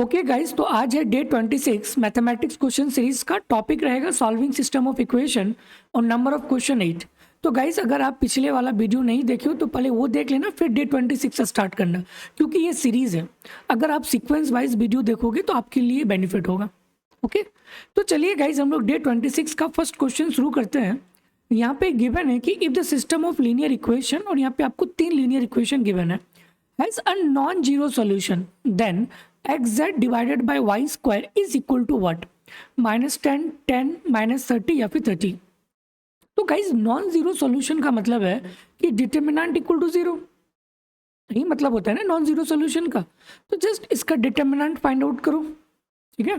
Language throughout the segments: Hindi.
ओके गाइस, तो आज है डे 26 मैथमेटिक्स क्वेश्चन सीरीज का। टॉपिक रहेगा सॉल्विंग सिस्टम ऑफ इक्वेशन और नंबर ऑफ क्वेश्चन 8। तो गाइस, अगर आप पिछले वाला वीडियो नहीं देखे हो तो पहले वो देख लेना, फिर डे 26 से स्टार्ट करना, क्योंकि ये सीरीज है। अगर आप सीक्वेंस वाइज वीडियो देखोगे तो आपके लिए बेनिफिट होगा। ओके, तो चलिए गाइस, हम लोग डे 26 का फर्स्ट क्वेश्चन शुरू करते हैं। यहाँ पे गिवन है कि if the system of linear equation, और यहाँ पे आपको 3 लीनियर इक्वेशन गिवन है, has a non zero solution, then xz divided by y square is equal to what? -10, 10, -30 या फिर 30। तो गाइज, नॉन जीरो सॉल्यूशन का मतलब है कि डिटर्मिनेंट इक्वल टू जीरो। यही मतलब होता है ना नॉन जीरो सॉल्यूशन का। तो जस्ट इसका डिटर्मिनेंट फाइंड आउट करो, ठीक है।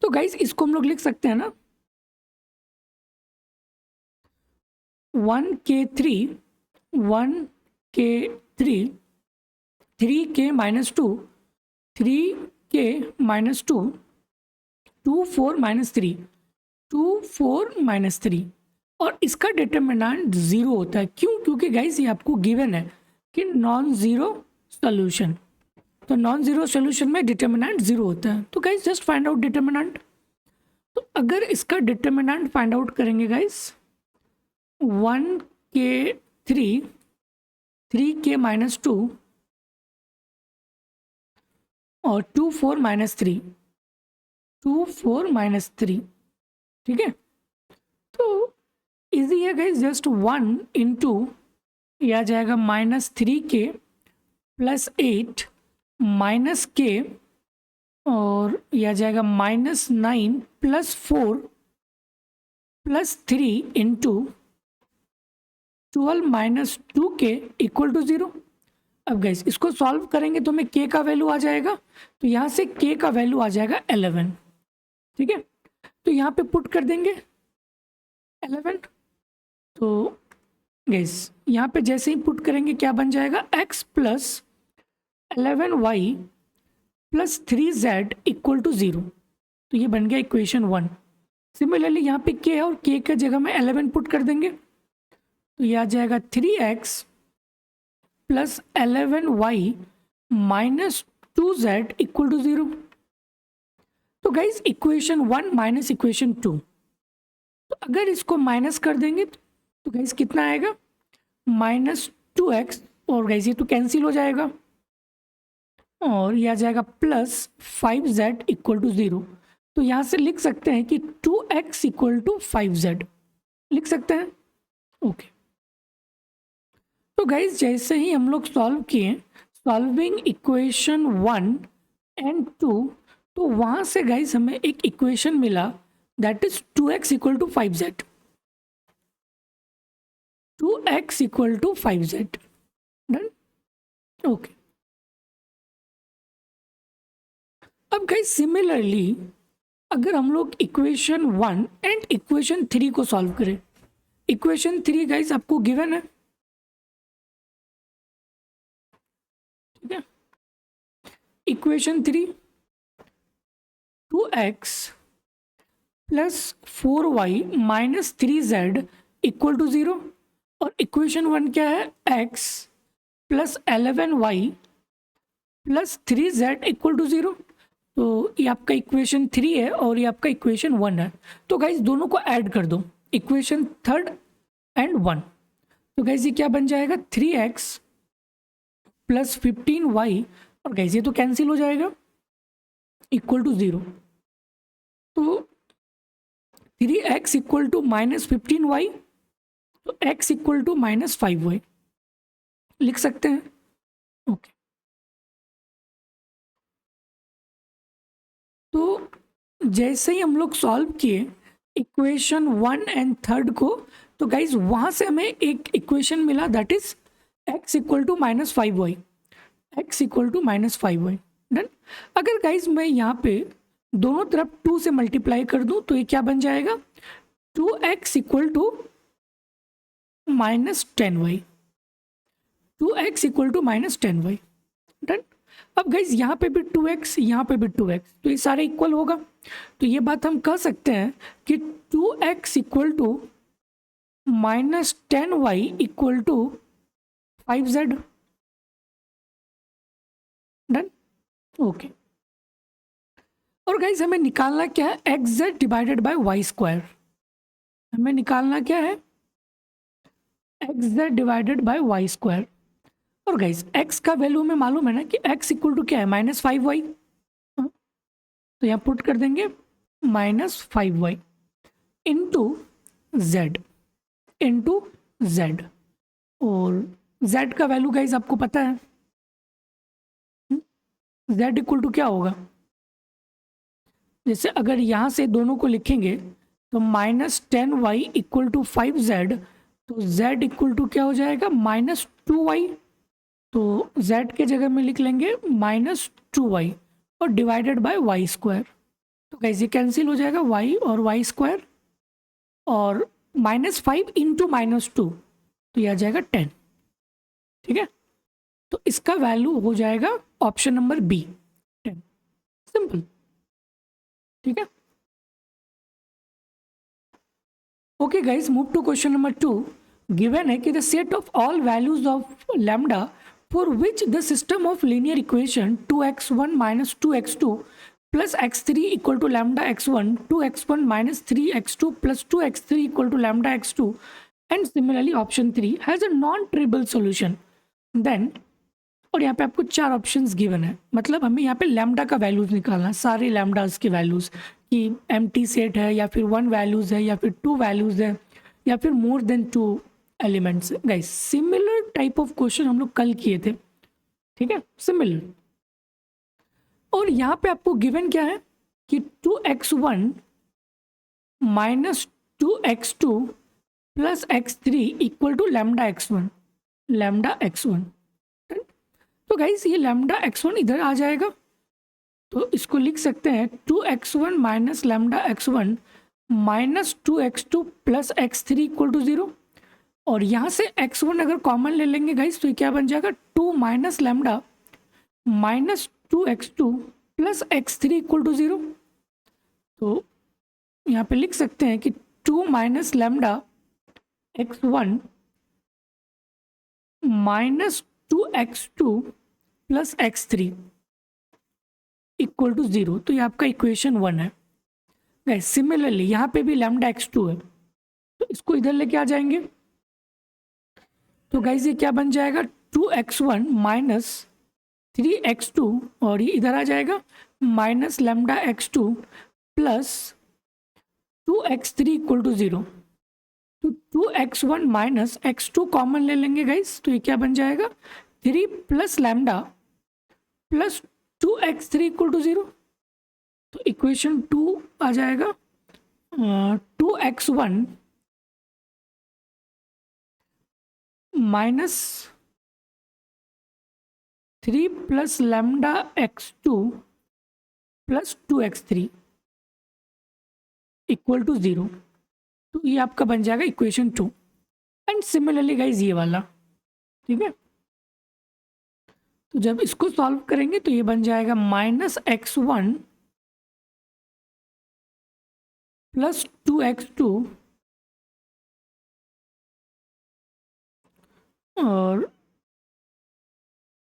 तो गाइज, इसको हम लोग लिख सकते हैं ना, 1k3 1k3 3k -2 3k -2 2 4 -3 2 4 -3, और इसका डिटर्मिनेंट जीरो होता है। क्यों? क्योंकि गाइस ये आपको गिवन है कि नॉन जीरो सॉल्यूशन, तो नॉन जीरो सॉल्यूशन में डिटर्मिनेंट जीरो होता है। तो guys just find out determinant. तो अगर इसका डिटर्मिनेंट फाइंड आउट करेंगे गाइस, 1k3 3k -2 और 2 4 -3 2 4 -3, ठीक है। तो इजी है गाइस, जस्ट 1 इंटू यह आ जाएगा -3k +8 -k, और यह आ जाएगा -9 +4 +3 इंटू 12 -2k इक्वल टू 0। अब गाइस इसको सॉल्व करेंगे तो हमें k का वैल्यू आ जाएगा, तो यहाँ से k का वैल्यू आ जाएगा 11, ठीक है। तो यहाँ पे पुट कर देंगे 11। तो गाइस यहाँ पे जैसे ही पुट करेंगे क्या बन जाएगा, x + 11y + 3z equal to 0। तो ये बन गया इक्वेशन 1। सिमिलरली यहाँ पे k है और k के जगह में 11 पुट कर देंगे, तो ये आ जाएगा 3x + 11y - 2z equal to 0। तो गाइस इक्वेशन 1 माइनस इक्वेशन 2, तो अगर इसको माइनस कर देंगे तो गाइस कितना आएगा, -2x, और गाइस ये तो कैंसिल हो जाएगा, और ये आ जाएगा +5z इक्वल टू 0। तो यहाँ से लिख सकते हैं कि 2x इक्वल टू 5z लिख सकते हैं। ओके, तो गाइस जैसे ही हम लोग सॉल्व किए, सॉल्विंग इक्वेशन 1 एंड 2, तो वहाँ से गाइस हमें एक इक्वेशन मिला, that is 2x equal to 5z। 2x equal to 5z, done. Okay, अब गाइस सिमिलरली अगर हम लोग इक्वेशन 1 एंड इक्वेशन 3 को सॉल्व करें, इक्वेशन 3 गाइस आपको गिवन है, ठीक है। Equation 3 2x + 4y - 3z equal to 0, और इक्वेशन 1 क्या है, x + 11y + 3z equal to 0। तो ये आपका इक्वेशन 3 है और ये आपका इक्वेशन 1 है। तो गाइज दोनों को ऐड कर दो, इक्वेशन 3 एंड 1। तो गाइज ये क्या बन जाएगा, 3x + 15y, और गाइज ये तो कैंसिल हो जाएगा, इक्वल टू 0। तो 3x इक्वल टू -15y, तो x इक्वल टू -5y लिख सकते हैं। ओके, तो जैसे ही हम लोग सॉल्व किए इक्वेशन 1 एंड 3 को, तो गाइज वहाँ से हमें एक इक्वेशन मिला, that is x equal to -5y, x equal to -5y, done. अगर गाइज मैं यहाँ पे दोनों तरफ 2 से मल्टीप्लाई कर दूं तो ये क्या बन जाएगा, 2x equal to -10y, 2x equal to -10y, done. अब गाइज यहाँ पे भी 2x, यहाँ पे भी 2x, तो ये सारे इक्वल होगा। तो ये बात हम कह सकते हैं कि 2x equal to -10y equal to 5z, done. Okay. और गाइज हमें निकालना क्या है, x z divided by y square. हमें निकालना क्या है, x z divided by y square. और गाइज एक्स का वैल्यू हमें मालूम है ना कि एक्स इक्वल टू क्या है, -5y। तो यहाँ पुट कर देंगे -5y into Z, into Z. और जेड का वैल्यू गाइज आपको पता है, जेड इक्वल टू क्या होगा, जैसे अगर यहाँ से दोनों को लिखेंगे तो -10y इक्वल टू 5z, तो z इक्वल टू क्या हो जाएगा, -2y। तो z के जगह में लिख लेंगे -2y और डिवाइडेड बाय वाई स्क्वायर। तो कैसे कैंसिल हो जाएगा y और वाई स्क्वायर, और -5 इंटू -2 तो यह आ जाएगा 10। ठीक है, तो इसका वैल्यू हो जाएगा ऑप्शन नंबर बी, 10। सिंपल। ठीक है, okay guys, move to question number 2। Given है कि the set of all values of lambda for which the system of linear equation 2x1 minus 2x2 plus x3 equal to lambda x1, 2x1 minus 3x2 plus 2x3 equal to lambda x2 and similarly option 3 has a non trivial solution then. और यहाँ पे आपको 4 ऑप्शंस गिवन है, मतलब हमें यहाँ पे लैम्डा का वैल्यूज निकालना है, सारे लैम्डास के वैल्यूज, कि एम्प्टी सेट है या फिर 1 वैल्यूज है या फिर 2 वैल्यूज है या फिर more than 2 elements. Guys similar type of question हम लोग कल किए थे। ठीक है, सिमिलर। और यहाँ पे आपको गिवन क्या है कि 2x1 minus 2x2 plus x3 equal to lambda x1, lambda x1। तो गाइस ये लैम्डा x1 इधर आ जाएगा, तो इसको लिख सकते हैं 2x1 minus lambda x1 minus 2x2 plus x3 equal to 0। और यहाँ से x1 अगर कॉमन ले लेंगे गाइस तो ये क्या बन जाएगा, 2 minus lambda minus 2x2 plus x3 equal to 0। तो यहाँ पे लिख सकते हैं कि 2 minus lambda x1 minus 2x2 plus x3 equal to 0। तो ये आपका इक्वेशन 1 है। गाइस सिमिलरली यहाँ पे भी लैम्डा x2 है, तो इसको इधर लेके आ जाएंगे। तो गाइस ये क्या बन जाएगा, 2x1 माइनस 3x2 और ये इधर आ जाएगा minus lambda x2 plus 2x3 equal to 0। तो 2x1 माइनस x2 कॉमन ले लेंगे गाइस, तो ये क्या बन जाएगा, 3 plus lambda plus 2x3 equal to 0। तो इक्वेशन 2 आ जाएगा 2x1 minus 3 plus lambda x2 plus 2x3 equal to 0। तो ये आपका बन जाएगा इक्वेशन 2। एंड सिमिलरली गाइज ये वाला, ठीक है। तो जब इसको सॉल्व करेंगे तो ये बन जाएगा -x1 प्लस 2x2 और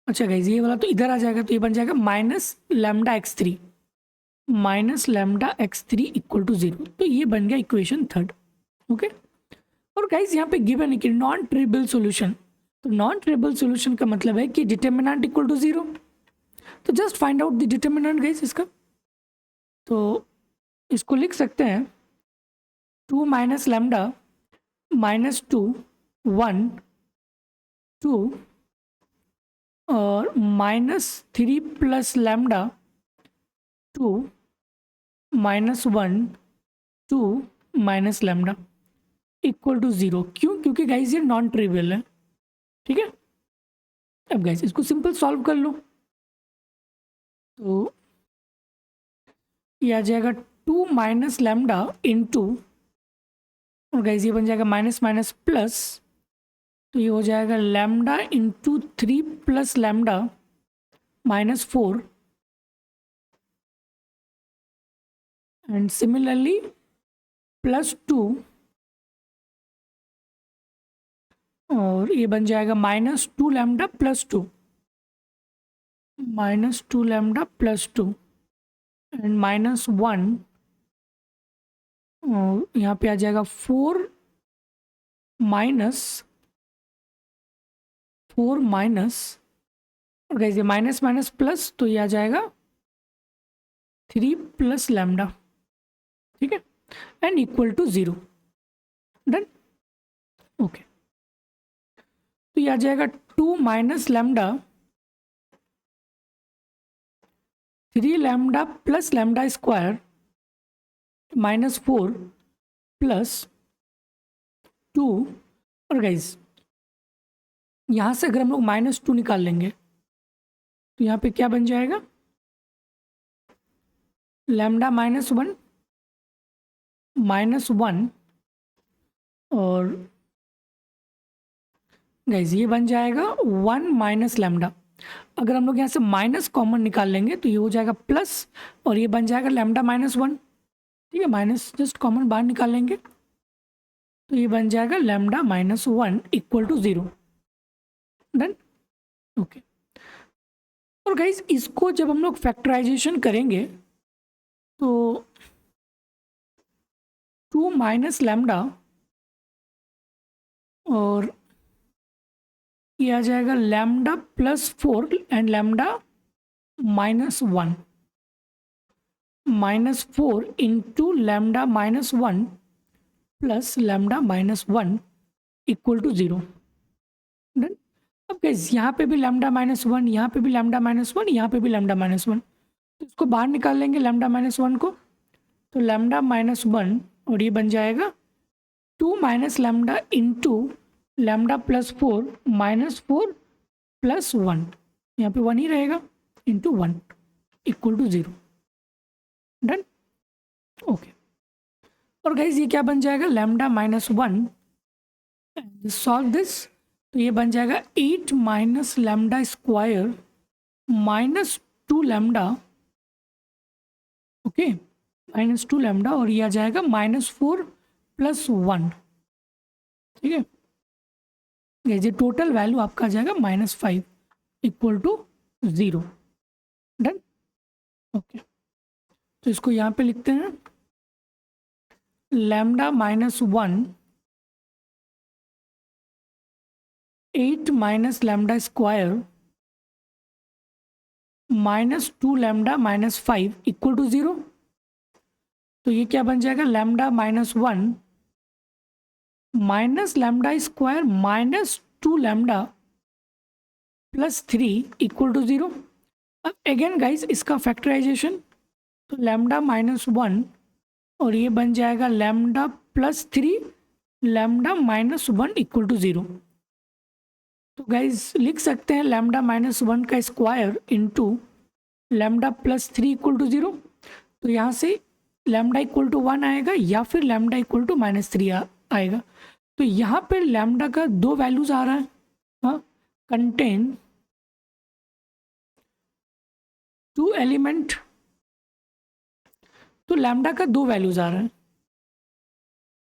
अच्छा गाइज ये वाला तो इधर आ जाएगा, तो ये बन जाएगा minus lambda x3 equal to 0। तो ये बन गया इक्वेशन 3। ओके। और गाइज यहाँ पे गिवन है कि नॉन ट्रिबल सॉल्यूशन। तो नॉन ट्रिबल सॉल्यूशन का मतलब है कि डिटर्मिनेंट इक्वल टू 0। तो just find out the determinant guys इसका। तो इसको लिख सकते हैं 2 माइनस लैम्डा माइनस 2 1 2 और -3 plus lambda 2 -1 2 minus lambda equal to 0। क्यों? क्योंकि गाइज ये नॉन ट्रिवियल है। ठीक है, अब गाइज इसको सिंपल सॉल्व कर लो। तो ये आ जाएगा 2 माइनस लैम्डा इंटू, और गाइज ये बन जाएगा माइनस माइनस प्लस, तो ये हो जाएगा lambda into 3 plus lambda -4 and similarly +2 और ये बन जाएगा -2 lambda +2। Minus 2 lambda plus 2 and minus 1, यहाँ पे आ जाएगा 4 माइनस 4 माइनस, और गाइस ये माइनस माइनस प्लस, तो ये आ जाएगा 3 प्लस लैम्डा, ठीक है, and equal to 0। Done, okay. तो ये आ जाएगा 2 minus lambda 3 lambda plus lambda square minus 4 plus 2, और गाइस यहाँ से अगर हम लोग माइनस 2 निकाल लेंगे तो यहाँ पे क्या बन जाएगा, लैम्डा माइनस 1 माइनस 1, और गाइस ये बन जाएगा 1 माइनस लैम्डा। अगर हम लोग यहाँ से माइनस कॉमन निकाल लेंगे तो ये हो जाएगा प्लस, और ये बन जाएगा लैम्डा माइनस 1, ठीक है, माइनस जस्ट कॉमन बाहर निकाल लेंगे तो ये बन जाएगा lambda minus 1 equal to 0। Done, okay. और गाइस इसको जब हम लोग फैक्टराइजेशन करेंगे तो 2 माइनस लैम्डा, और ये आ जाएगा lambda plus 4 and lambda minus 1, minus 4 into lambda minus 1 plus lambda minus 1 equal to 0। Done. अब गाइस यहाँ पे भी लैम्डा माइनस 1, यहाँ पे भी लैम्डा माइनस 1, यहाँ पे भी लैम्डा माइनस 1, तो इसको बाहर निकाल लेंगे लैम्डा माइनस 1 को, तो लैम्डा माइनस 1, और ये बन जाएगा 2 minus lambda into lambda plus 4 minus 4 plus 1, यहाँ पे 1 ही रहेगा, into 1 equal to 0। Done, okay. और गाइज ये क्या बन जाएगा, लैम्डा माइनस 1, सॉल्व दिस, तो ये बन जाएगा 8 minus lambda square minus 2 lambda, okay, minus 2 lambda, और ये आ जाएगा माइनस 4 प्लस 1, ठीक है, ये टोटल वैल्यू आपका आ जाएगा minus 5 equal to 0। Done, okay. तो इसको यहाँ पे लिखते हैं lambda minus 1 8 minus lambda square minus 2 lambda minus 5 equal to 0। तो ये क्या बन जाएगा, lambda minus 1 minus lambda square minus 2 lambda plus 3 equal to 0। अब अगेन गाइस इसका फैक्टराइजेशन, तो लैम्डा माइनस 1, और ये बन जाएगा lambda plus 3 lambda minus 1 equal to 0। तो गाइज लिख सकते हैं लैम्डा माइनस 1 का squared into lambda plus 3 equal to 0। तो यहाँ से लैम्डा इक्वल टू 1 आएगा या फिर लैम्डा इक्वल टू माइनस 3 आएगा। तो यहाँ पर लैम्डा का 2 वैल्यूज आ रहा है, हाँ, कंटेन 2 एलिमेंट, तो लैम्डा का 2 वैल्यूज आ रहा है,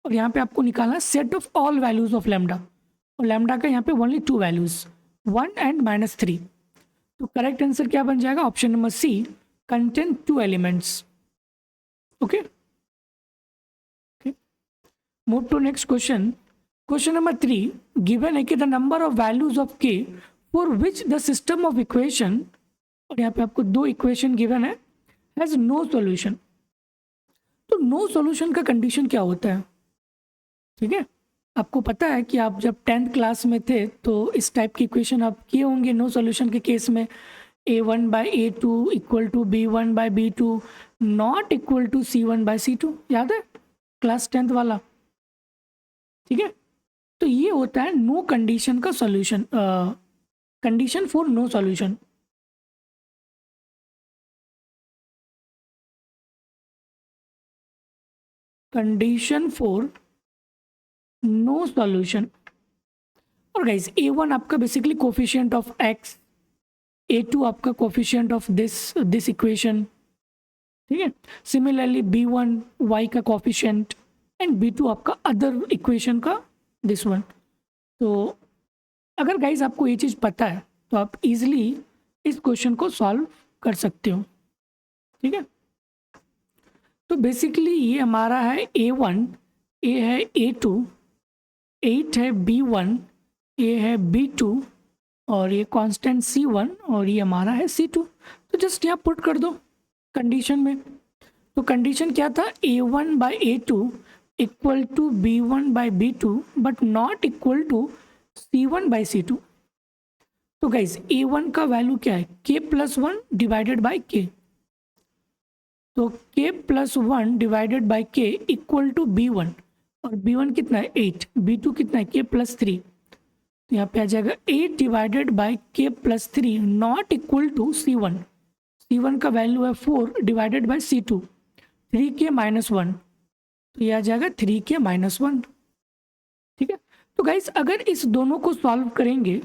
और यहाँ पे आपको निकालना set of all values of lambda, और लैम्डा का यहाँ पे ओनली 2 वैल्यूज 1 एंड माइनस 3। तो करेक्ट आंसर क्या बन जाएगा, option number C, contain 2 elements. Okay, move to next question. Question number 3 given है कि the number of values of k for which the system of equation, और यहाँ पे आपको 2 इक्वेशन गिवन है, हैज नो सॉल्यूशन। तो नो सॉल्यूशन का कंडीशन क्या होता है, ठीक है, आपको पता है कि आप जब 10th क्लास में थे तो इस टाइप की इक्वेशन आप किए होंगे नो सॉल्यूशन के केस में, a1 by a2 equal to b1 by b2 not equal to c1 by c2, याद है क्लास 10th वाला, ठीक है। तो ये होता है नो कंडीशन का solution, condition for no solution. Condition for no solution. और गाइज a1 आपका basically coefficient of x, a2 आपका कोफिशिएंट ऑफ दिस इक्वेशन, ठीक है। सिमिलरली b1 y का कोफिशिएंट एंड b2 आपका अदर इक्वेशन का दिस वन। तो अगर गाइज आपको ये चीज़ पता है तो आप इजीली इस क्वेश्चन को सॉल्व कर सकते हो। ठीक है, तो बेसिकली ये हमारा है A1, ए है A2, 8 है B1, ए है B2 और ये कांस्टेंट C1 और ये हमारा है C2। तो जस्ट यहाँ पुट कर दो कंडीशन में। तो कंडीशन क्या था, A1 by A2 equal to B1 by B2 but not equal to C1 by C2। तो गाइज A1 का वैल्यू क्या है, K plus 1 divided by K। तो K plus 1 divided by K equal to B1 और B1 कितना है 8, B2 कितना है K प्लस 3। तो यहाँ पे आ जाएगा 8 divided by K plus 3 not equal to C1। C1 का वैल्यू है 4 divided by C2, 3K minus 1। तो ये आ जाएगा 3K माइनस 1। ठीक है, तो गाइस अगर इस दोनों को सॉल्व करेंगे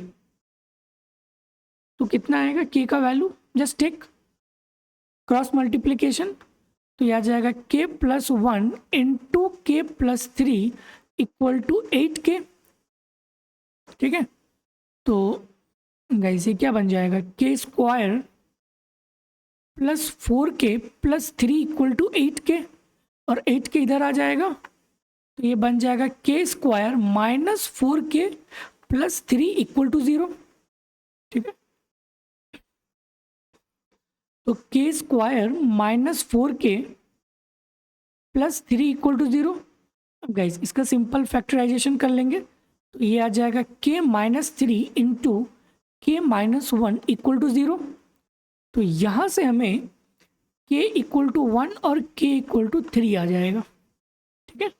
तो कितना आएगा K का वैल्यू, जस्ट टेक क्रॉस मल्टीप्लीकेशन। तो यह आ जाएगा K plus 1 into K plus 3 equal to 8K। ठीक है, तो गाइस ये क्या बन जाएगा, K squared plus 4K plus 3 equal to 8K और 8K इधर आ जाएगा। तो ये बन जाएगा K squared minus 4K plus 3 equal to 0। ठीक है, तो K squared minus 4K plus 3 equal to 0। अब गाइस इसका सिंपल फैक्टराइजेशन कर लेंगे। तो ये आ जाएगा K minus 3 into K minus 1 equal to 0। तो यहाँ से हमें K इक्वल टू 1 और K इक्वल टू 3 आ जाएगा। ठीक है,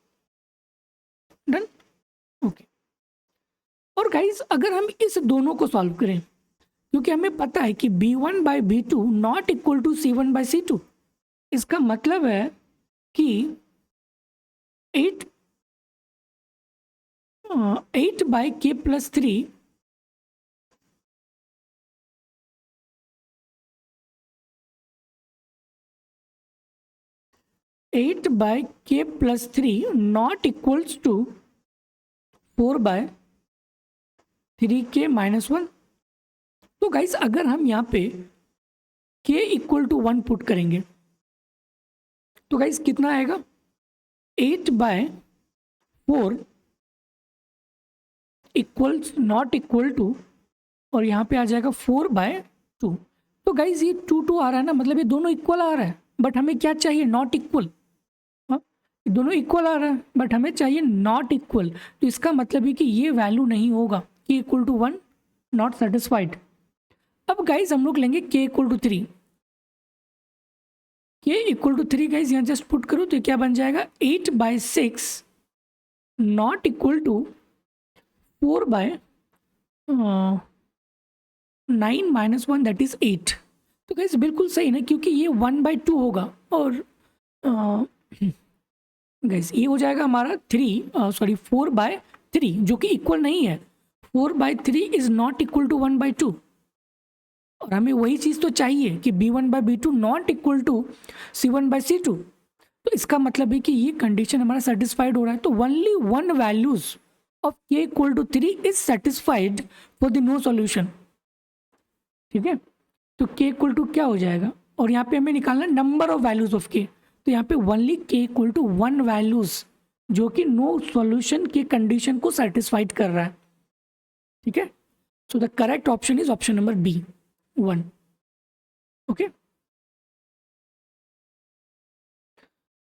डन, ओके। और गाइस अगर हम इस दोनों को सॉल्व करें, क्योंकि हमें पता है कि B1 by B2 not equal to C1 by C2, इसका मतलब है कि 8 by K plus 3 8 by K plus 3 not equals to 4 by 3K minus 1। तो गाइस अगर हम यहाँ पे K इक्वल टू 1 पुट करेंगे तो गाइस कितना आएगा, 8 by 4 equals not equal to और यहाँ पे आ जाएगा 4 बाय 2। तो गाइस ये 2 आ रहा है ना, मतलब ये दोनों इक्वल आ रहा है, बट हमें क्या चाहिए, नॉट इक्वल। दोनों इक्वल आ रहा है बट हमें चाहिए नॉट इक्वल। तो इसका मतलब है कि ये वैल्यू नहीं होगा, K equal to 1 not satisfied. अब गाइज हम लोग लेंगे K equal to 3। K equal to 3 guys यहाँ जस्ट पुट करो तो क्या बन जाएगा, 8 by 6 not equal to 4 by 9 minus 1 that is 8। तो गाइज बिल्कुल सही ना, क्योंकि ये 1 बाई 2 होगा और गाइस ये हो जाएगा हमारा 4 बाय 3 जो कि इक्वल नहीं है। 4 by 3 is not equal to 1 by 2 और हमें वही चीज़ तो चाहिए कि B1 by B2 not equal to C1 by C2। तो इसका मतलब है कि ये कंडीशन हमारा सेटिस्फाइड हो रहा है। तो only one values of K equal to 3 is satisfied for the no solution. ठीक है, तो K इक्वल टू क्या हो जाएगा, और यहाँ पे हमें निकालना number of values of K। तो यहाँ पे only K equal to 1 values जो कि नो सॉल्यूशन के कंडीशन को सेटिस्फाइड कर रहा है। ठीक है, so the correct option is option number B 1। Okay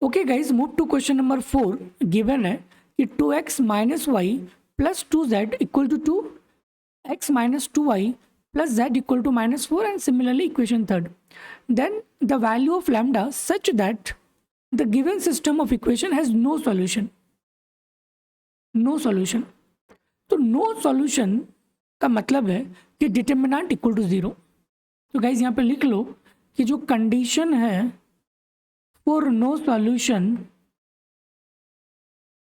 okay guys, move to question number 4। Given है कि 2x minus Y plus 2z equal to 2x minus 2y plus z equal to minus 4 and similarly equation third. Then the value of lambda such that the given system of equation has no solution. No solution. तो no solution का मतलब है कि डिटर्मिनेंट इक्वल टू 0। तो गाइज यहाँ पे लिख लो कि जो कंडीशन है for no solution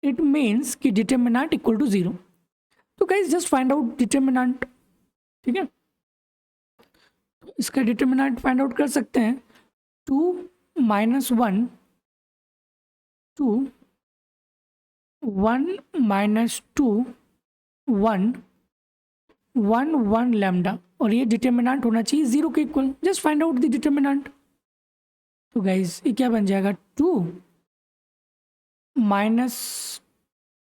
it means कि डिटर्मिनेंट इक्वल टू 0। तो guys just find out determinant. ठीक है, इसका डिटर्मिनेंट फाइंड आउट कर सकते हैं। 2 माइनस 1 2 1 माइनस 2 1 1 लैम्डा, और ये डिटर्मिनेंट होना चाहिए 0 के equal. Just find out the determinant. तो गाइज ये क्या बन जाएगा, 2 minus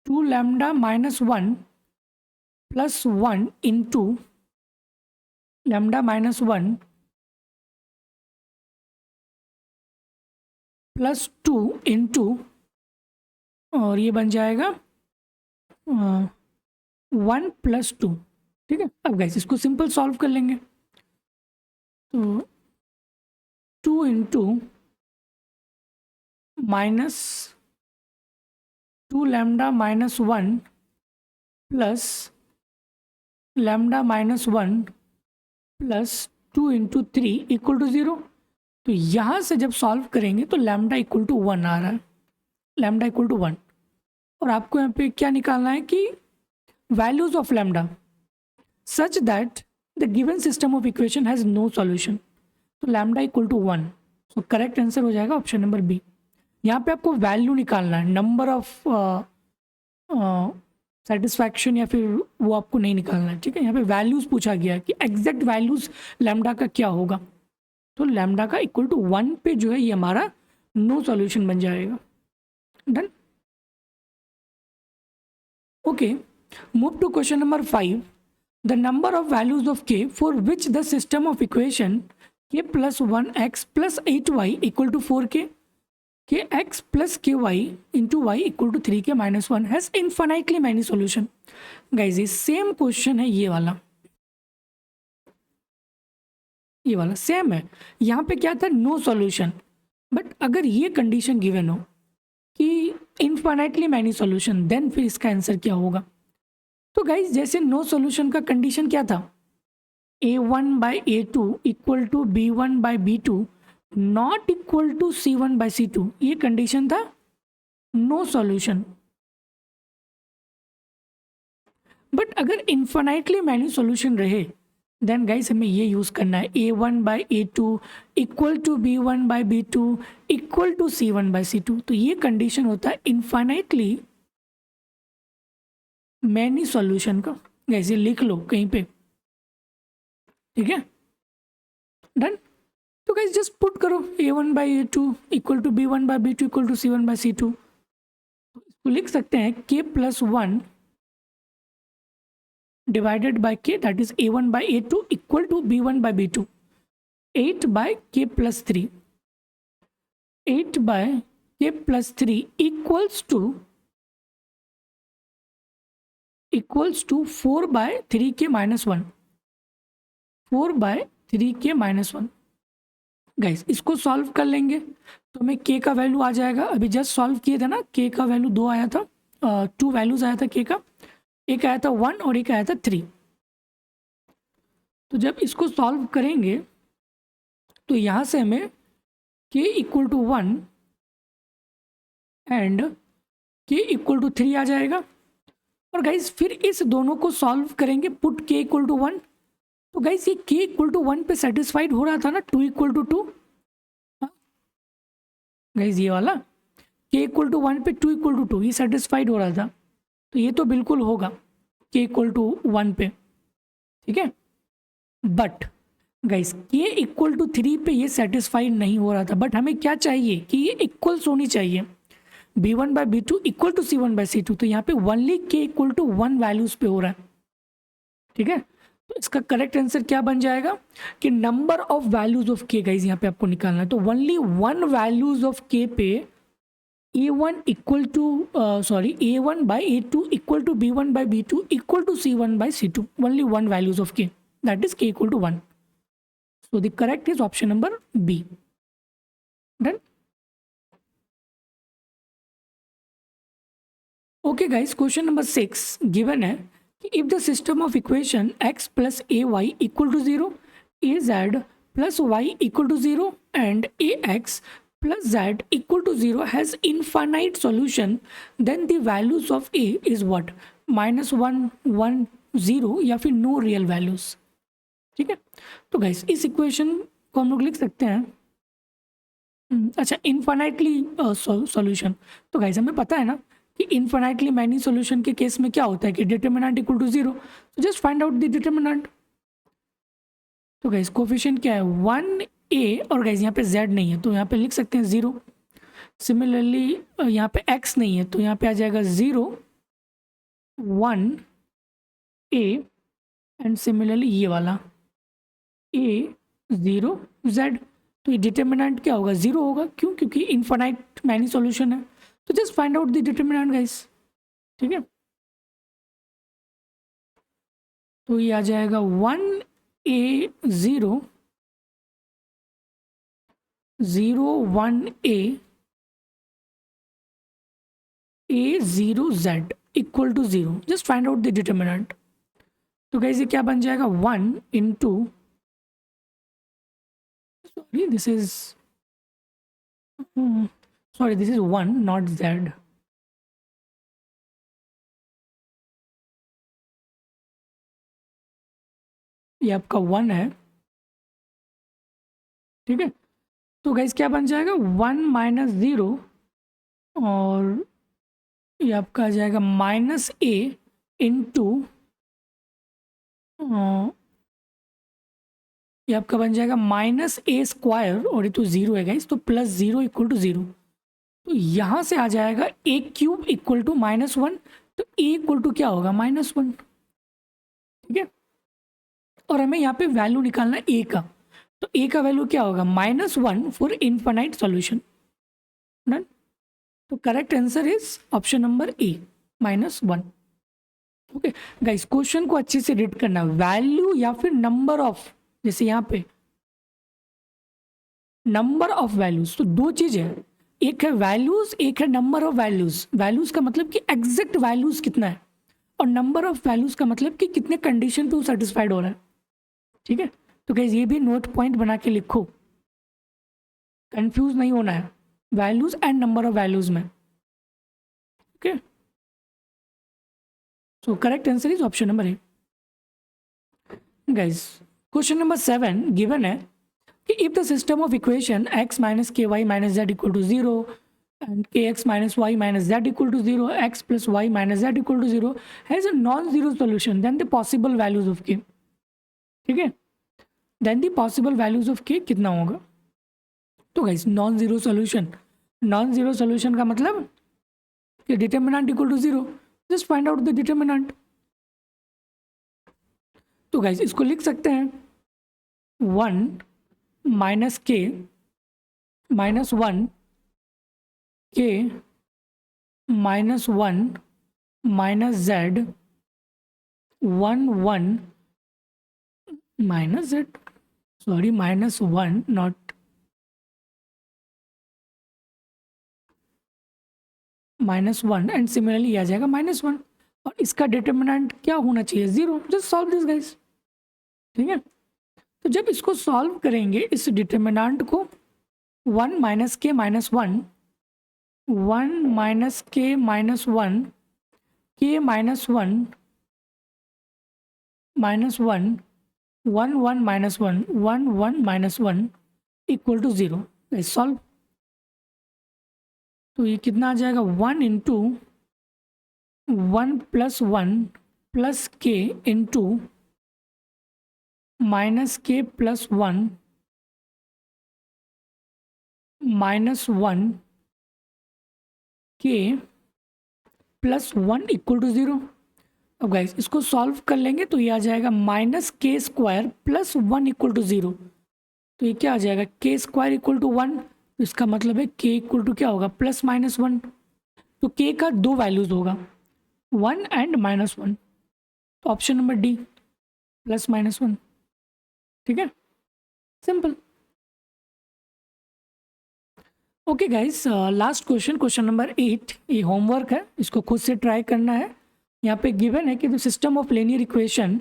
2 lambda minus 1 plus 1 into lambda minus 1 plus 2 into, और ये बन जाएगा 1 प्लस 2। ठीक है, अब गाइस इसको सिंपल सॉल्व कर लेंगे। तो 2 into minus 2 lambda minus 1 plus lambda minus 1 plus 2 into 3 equal to 0। तो यहाँ से जब सॉल्व करेंगे तो लैम्डा इक्वल टू 1 आ रहा है, लैम्डा इक्वल टू 1। और आपको यहाँ पे क्या निकालना है कि values of lambda such that the given system of equation has no solution. तो lambda equal to 1, so correct answer हो जाएगा ऑप्शन नंबर बी। यहाँ पे आपको वैल्यू निकालना है, नंबर ऑफ सेटिस्फैक्शन या फिर वो आपको नहीं निकालना है। ठीक है, यहाँ पे वैल्यूज पूछा गया है कि एग्जैक्ट वैल्यूज लैम्डा का क्या होगा। तो लैम्डा का इक्वल टू 1 पे जो है ये हमारा नो सॉल्यूशन बन जाएगा। Done. Okay, move to question number 5। The number of values of k for which the system of equation k plus 1x plus 8y equal to 4k, kx plus ky into y equal to 3k minus 1 has infinitely many solution. Guys ये सेम क्वेश्चन है, ये वाला सेम है। यहाँ पे क्या था, नो सॉल्यूशन। बट अगर ये कंडीशन गिवन हो कि इन्फाइनाइटली मैनी सॉल्यूशन, देन फिर इसका आंसर क्या होगा। तो गाइज जैसे नो सॉल्यूशन का कंडीशन क्या था, a1 by a2 equal to b1 by b2 not equal to c1 by c2, ये कंडीशन था नो सॉल्यूशन। बट अगर इन्फाइनाइटली मैनी सॉल्यूशन रहे देन गाइस हमें ये यूज़ करना है, a1 by a2 equal to b1 by b2 equal to c1 by c2। तो ये कंडीशन होता है इन्फाइनाइटली मैनी सॉल्यूशन का। गाइस ये लिख लो कहीं पे, ठीक है, डन। तो गाइस जस्ट पुट करो a1 by a2 equal to b1 by b2 equal to c1 by c2। इसको लिख सकते हैं k plus 1 divided by k, that is a1 by a2 equal to b1 by b2, 8 by k plus 3, 8 by k plus 3 equals to 4 by 3k minus 1, 4 by 3k minus 1। Guys इसको सॉल्व कर लेंगे तो हमें k का वैल्यू आ जाएगा, अभी जस्ट सॉल्व किए थे ना, k का वैल्यू 2 आया था, 2 वैल्यूज आया था k का, एक आया था 1 और एक आया था 3। तो जब इसको सॉल्व करेंगे तो यहाँ से हमें k equal to 1 and k equal to 3 आ जाएगा। और गाइज फिर इस दोनों को सॉल्व करेंगे, पुट k इक्वल टू 1। तो गाइज ये k इक्वल टू 1 पे सेटिस्फाइड हो रहा था ना, 2 इक्वल टू 2। गाइज ये वाला k इक्वल टू 1 पे 2 इक्वल टू 2 ये सेटिस्फाइड हो रहा था, तो ये तो बिल्कुल होगा k इक्वल टू 1 पे, ठीक है। But guys k equal to 3 पे ये सेटिस्फाइड नहीं हो रहा था, बट हमें क्या चाहिए कि ये इक्वल्स होनी चाहिए, b1 by b2 equal to c1 by c2। तो यहाँ पे only k equal to 1 values पे हो रहा है, ठीक है। तो इसका करेक्ट आंसर क्या बन जाएगा कि number of values of k, guys यहाँ पे आपको निकालना है। तो ओनली 1 वैल्यूज ऑफ k पे a1 equal to a1 by a2 equal to b1 by b2 equal to c1 by c2, only 1 values of k, that is k equal to 1। so the correct is option number B। done। okay guys, question number 6 given है कि if the system of equation x plus ay equal to 0, az plus y equal to 0 and ax plus z equal to 0 has infinite solution, then the values of a is what, -1 1 0 या फिर नो रियल वैल्यूज, ठीक है। तो गाइस इस इक्वेशन को हम लोग लिख सकते हैं, अच्छा, इन्फाइनाइटली सॉल्यूशन। तो गाइस हमें पता है ना कि इन्फिनाइटली मैनी सॉल्यूशन के केस में क्या होता है कि डिटर्मिनेंट इक्वल टू 0, तो just find out the determinant. तो गाइस कोफिशिएंट क्या है 1a, और गाइस यहाँ पे z नहीं है तो यहाँ पे लिख सकते हैं 0। सिमिलरली यहाँ पे x नहीं है तो यहाँ पे आ जाएगा 0 1a, एंड सिमिलरली ये वाला a 0 z। तो ये डिटर्मिनेंट क्या होगा 0 होगा, क्यों? क्योंकि इनफाइनाइट मैनी सॉल्यूशन है। तो just find out the determinant guys, ठीक है। तो ये आ जाएगा 1a 0 0 1a a 0 z equal to 0। Just find out the determinant. तो गाइस ये क्या बन जाएगा 1 into, sorry this is 1 not z। ये आपका 1 है, ठीक है। तो गाइस क्या बन जाएगा 1 माइनस 0, और ये आपका आ जाएगा माइनस a इंटू, ये आपका बन जाएगा माइनस a स्क्वायर, और ये तो 0 है गाइस, तो प्लस 0 इक्वल टू 0। तो यहाँ से आ जाएगा a क्यूब इक्वल टू -1, तो a इक्वल टू क्या होगा -1, ठीक है। और हमें यहाँ पे वैल्यू निकालना है a का, तो a का वैल्यू क्या होगा -1 फॉर इनफाइनाइट सॉल्यूशन। डन। तो correct answer is option number A -1। Okay guys, question को अच्छे से रीड करना, वैल्यू या फिर नंबर ऑफ, जैसे यहाँ पे नंबर ऑफ वैल्यूज, तो दो चीज है, एक है वैल्यूज, एक है नंबर ऑफ वैल्यूज। वैल्यूज का मतलब कि एग्जैक्ट वैल्यूज कितना है, और नंबर ऑफ वैल्यूज का मतलब कि कितने कंडीशन पे वो सेटिस्फाइड हो रहा है, ठीक है। तो गाइस ये भी नोट पॉइंट बना के लिखो, कंफ्यूज नहीं होना है values and number of values में, okay. So correct answer is option number A. Guys question number 7 given है कि if the system of equation x minus k y minus z equal to 0 and k x minus y minus z equal to 0, x plus y minus z equal to 0 has a non zero solution, then the possible values of k, ठीक है। Then the possible values of K कितना होगा? तो गाइस नॉन जीरो सोल्यूशन का मतलब कि determinant equal to 0। Just find out the determinant. तो गाइस इसको लिख सकते हैं 1 माइनस के माइनस 1 के minus 1 minus z 1 1 minus z, sorry -1 not -1, and similarly आ जाएगा -1, और इसका डिटर्मिनेंट क्या होना चाहिए 0। जस्ट सॉल्व दिस गाइस, ठीक है। तो जब इसको सॉल्व करेंगे इस डिटर्मिनेंट को, 1 माइनस के माइनस 1 1 माइनस के माइनस 1 के minus 1 minus 1 1 1 minus 1 1 1 minus 1 equal to 0। Solve, तो ये कितना आ जाएगा 1 into 1 plus 1 plus K into minus K plus 1 minus 1 K plus 1 equal to 0। अब गाइस इसको सॉल्व कर लेंगे तो ये आ जाएगा माइनस के स्क्वायर प्लस 1 इक्वल टू 0। तो ये क्या आ जाएगा के स्क्वायर इक्वल टू 1, तो इसका मतलब है के इक्वल टू क्या होगा +-1। तो के का दो वैल्यूज होगा 1 एंड -1, तो ऑप्शन नंबर डी +-1, ठीक है, simple. Okay guys, last question number 8, ये होमवर्क है, इसको खुद से ट्राई करना है। यहाँ पे गिवन है कि the system of linear equation,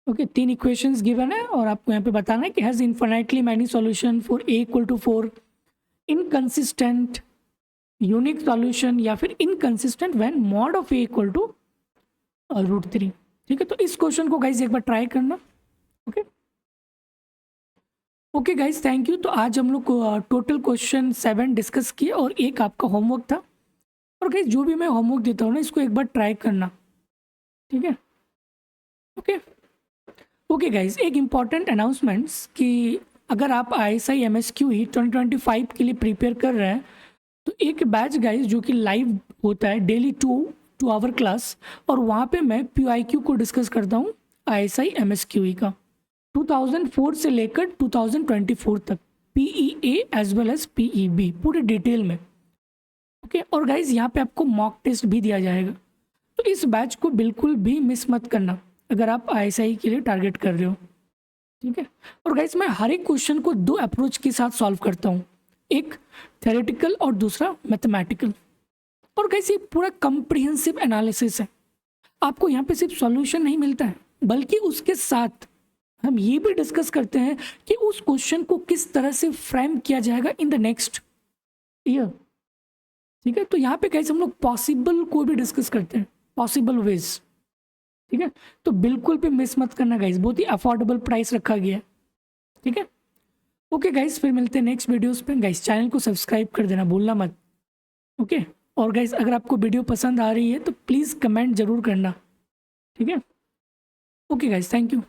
okay 3 equations given है, और आपको यहाँ पे बताना है कि has infinitely many solution for a equal to 4, inconsistent, unique solution, या फिर inconsistent when mod of a equal to √3, ठीक है। तो इस क्वेश्चन को गाइज एक बार ट्राई करना, okay. Okay guys, thank you. तो आज हम लोग टोटल क्वेश्चन 7 डिस्कस किए और एक आपका होमवर्क था। और गाइस जो भी मैं होमवर्क देता हूँ ना, इसको एक बार ट्राई करना, ठीक है? ओके ओके गाइस, एक इम्पॉर्टेंट अनाउंसमेंट्स कि अगर आप ISI MSQE 2025 के लिए प्रिपेयर कर रहे हैं तो एक बैच गाइस जो कि लाइव होता है डेली 2 आवर क्लास, और वहाँ पे मैं PYQ को डिस्कस करता हूँ ISI MSQE का 2004 से लेकर 2024 तक, PEA as well as PEB पूरे डिटेल में। ओके और गाइज यहाँ पे आपको मॉक टेस्ट भी दिया जाएगा, तो इस बैच को बिल्कुल भी मिस मत करना अगर आप ISI के लिए टारगेट कर रहे हो, ठीक है? और गाइज मैं हर एक क्वेश्चन को 2 अप्रोच के साथ सॉल्व करता हूँ, एक थ्योरेटिकल और दूसरा मैथमेटिकल। और गाइज ये पूरा कम्प्रिहेंसिव एनालिसिस है, आपको यहाँ पे सिर्फ सॉल्यूशन नहीं मिलता है बल्कि उसके साथ हम ये भी डिस्कस करते हैं कि उस क्वेश्चन को किस तरह से फ्रेम किया जाएगा इन द नेक्स्ट ईयर, ठीक है? तो यहाँ पे गाइस हम लोग पॉसिबल को भी डिस्कस करते हैं, पॉसिबल वेज, ठीक है? तो बिल्कुल भी मिस मत करना गाइस, बहुत ही अफोर्डेबल प्राइस रखा गया है, ठीक है? ओके गाइस, फिर मिलते हैं नेक्स्ट वीडियोस पे। गाइस चैनल को सब्सक्राइब कर देना भूलना मत, ओके? और गाइस अगर आपको वीडियो पसंद आ रही है तो प्लीज़ कमेंट जरूर करना, ठीक है? Okay guys, thank you.